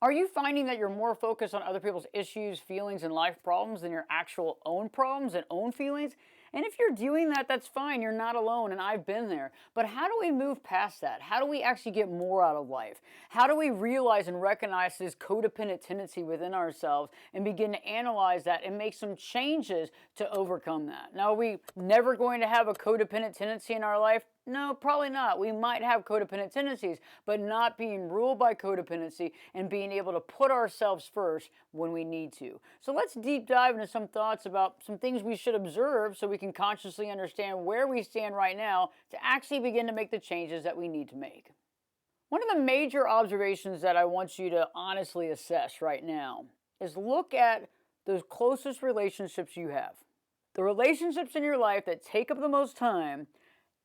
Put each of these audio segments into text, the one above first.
Are you finding that you're more focused on other people's issues, feelings, and life problems than your actual own problems and own feelings? And if you're doing that, that's fine. You're not alone, and I've been there. But how do we move past that? How do we actually get more out of life? How do we realize and recognize this codependent tendency within ourselves and begin to analyze that and make some changes to overcome that? Now, are we never going to have a codependent tendency in our life? No, probably not. We might have codependent tendencies, but not being ruled by codependency and being able to put ourselves first when we need to. So let's deep dive into some thoughts about some things we should observe so we can consciously understand where we stand right now to actually begin to make the changes that we need to make. One of the major observations that I want you to honestly assess right now is look at those closest relationships you have. The relationships in your life that take up the most time.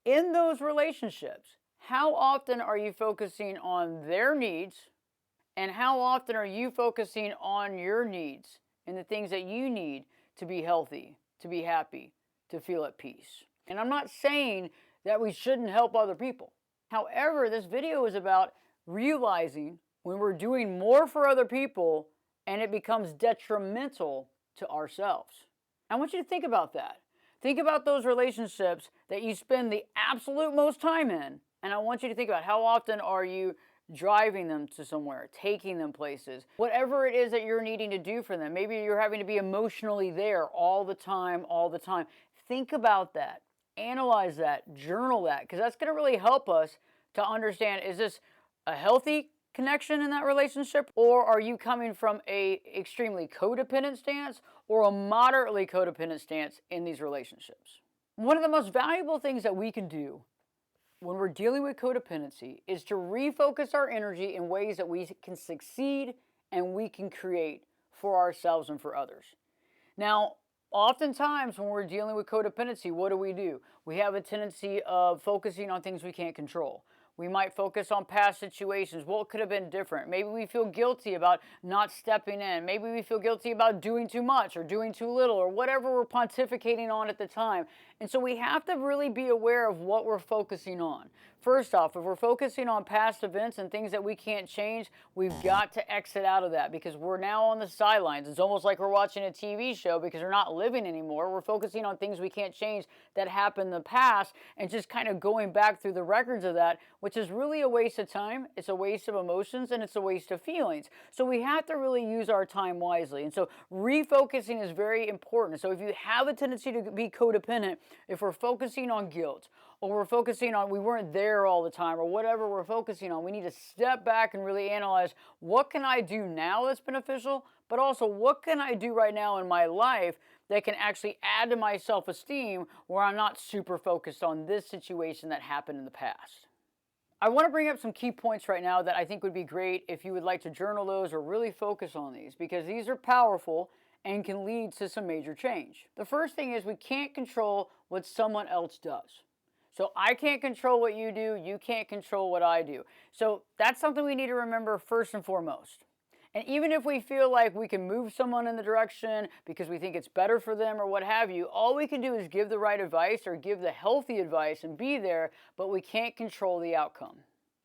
In those relationships, how often are you focusing on their needs, and how often are you focusing on your needs and the things that you need to be healthy, to be happy, to feel at peace? And I'm not saying that we shouldn't help other people. However, this video is about realizing when we're doing more for other people and it becomes detrimental to ourselves. I want you to think about that. Think about those relationships that you spend the absolute most time in. And I want you to think about how often are you driving them to somewhere, taking them places, whatever it is that you're needing to do for them. Maybe you're having to be emotionally there all the time, all the time. Think about that. Analyze that. Journal that. Because that's going to really help us to understand, is this a healthy connection in that relationship, or are you coming from a extremely codependent stance or a moderately codependent stance in these relationships? One of the most valuable things that we can do when we're dealing with codependency is to refocus our energy in ways that we can succeed and we can create for ourselves and for others. Now, oftentimes when we're dealing with codependency, what do? We have a tendency of focusing on things we can't control. We might focus on past situations. What could have been different? Maybe we feel guilty about not stepping in. Maybe we feel guilty about doing too much or doing too little or whatever we're pontificating on at the time. And so we have to really be aware of what we're focusing on. First off, if we're focusing on past events and things that we can't change, we've got to exit out of that because we're now on the sidelines. It's almost like we're watching a TV show because we're not living anymore. We're focusing on things we can't change that happened in the past and just kind of going back through the records of that, which is really a waste of time. It's a waste of emotions and it's a waste of feelings. So we have to really use our time wisely. And so refocusing is very important. So if you have a tendency to be codependent, if we're focusing on guilt or we're focusing on we weren't there all the time or whatever we're focusing on, we need to step back and really analyze what can I do now that's beneficial, but also what can I do right now in my life that can actually add to my self-esteem where I'm not super focused on this situation that happened in the past. I want to bring up some key points right now that I think would be great if you would like to journal those or really focus on these because these are powerful and can lead to some major change. The first thing is we can't control what someone else does. So I can't control what you do, you can't control what I do. So that's something we need to remember first and foremost. And even if we feel like we can move someone in the direction because we think it's better for them or what have you, all we can do is give the right advice or give the healthy advice and be there, but we can't control the outcome.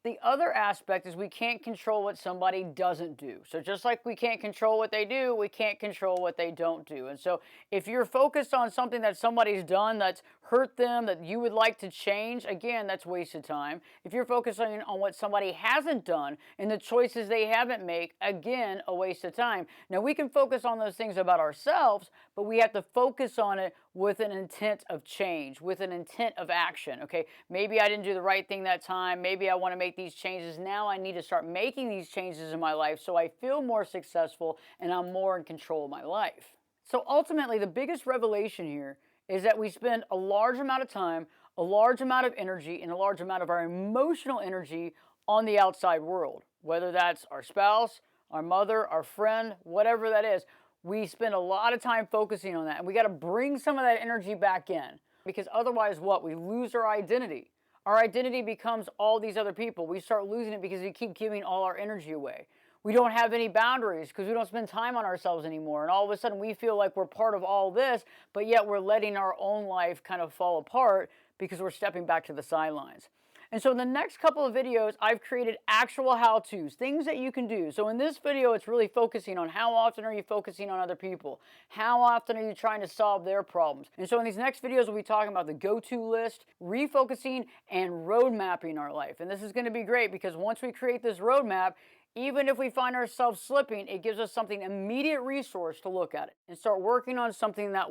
The other aspect is we can't control what somebody doesn't do. So just like we can't control what they do, we can't control what they don't do. And so if you're focused on something that somebody's done that's hurt them, that you would like to change, again, that's wasted time. If you're focusing on what somebody hasn't done and the choices they haven't made, again, a waste of time. Now we can focus on those things about ourselves, but we have to focus on it with an intent of change, with an intent of action. Okay, maybe I didn't do the right thing that time. Maybe I want to make these changes. Now I need to start making these changes in my life so I feel more successful and I'm more in control of my life. So ultimately, the biggest revelation here is that we spend a large amount of time, a large amount of energy, and a large amount of our emotional energy on the outside world, whether that's our spouse, our mother, our friend, whatever that is. We spend a lot of time focusing on that, and we got to bring some of that energy back in because otherwise what? We lose our identity. Our identity becomes all these other people. We start losing it because we keep giving all our energy away. We don't have any boundaries because we don't spend time on ourselves anymore. And all of a sudden we feel like we're part of all this, but yet we're letting our own life kind of fall apart because we're stepping back to the sidelines. And so in the next couple of videos, I've created actual how-tos, things that you can do. So in this video, it's really focusing on how often are you focusing on other people? How often are you trying to solve their problems? And so in these next videos, we'll be talking about the go-to list, refocusing, and road mapping our life. And this is going to be great because once we create this roadmap, even if we find ourselves slipping, it gives us something immediate resource to look at it and start working on something that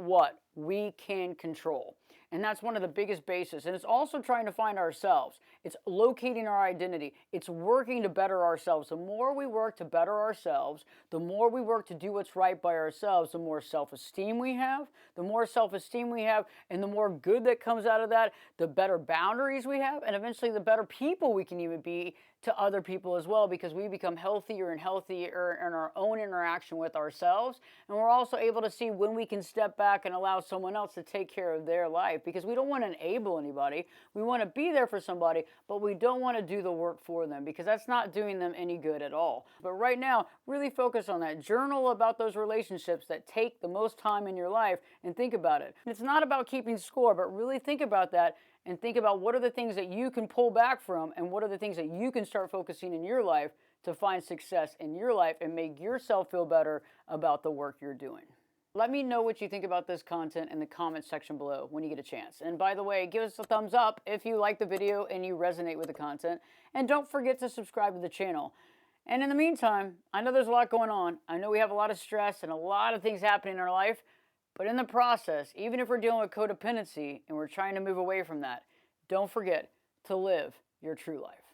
we can control. And that's one of the biggest bases. And it's also trying to find ourselves. It's locating our identity. It's working to better ourselves. The more we work to better ourselves, the more we work to do what's right by ourselves, the more self-esteem we have. The more self-esteem we have and the more good that comes out of that, the better boundaries we have, and eventually the better people we can even be to other people as well, because we become healthier and healthier in our own interaction with ourselves. And we're also able to see when we can step back and allow someone else to take care of their life, because we don't want to enable anybody. We want to be there for somebody, but we don't want to do the work for them, because that's not doing them any good at all. But right now, really focus on that. Journal about those relationships that take the most time in your life and think about it. And it's not about keeping score, but really think about that and think about what are the things that you can pull back from and what are the things that you can start focusing in your life to find success in your life and make yourself feel better about the work you're doing. Let me know what you think about this content in the comment section below when you get a chance. And by the way, give us a thumbs up if you like the video and you resonate with the content. And don't forget to subscribe to the channel. And in the meantime, I know there's a lot going on. I know we have a lot of stress and a lot of things happening in our life. But in the process, even if we're dealing with codependency and we're trying to move away from that, don't forget to live your true life.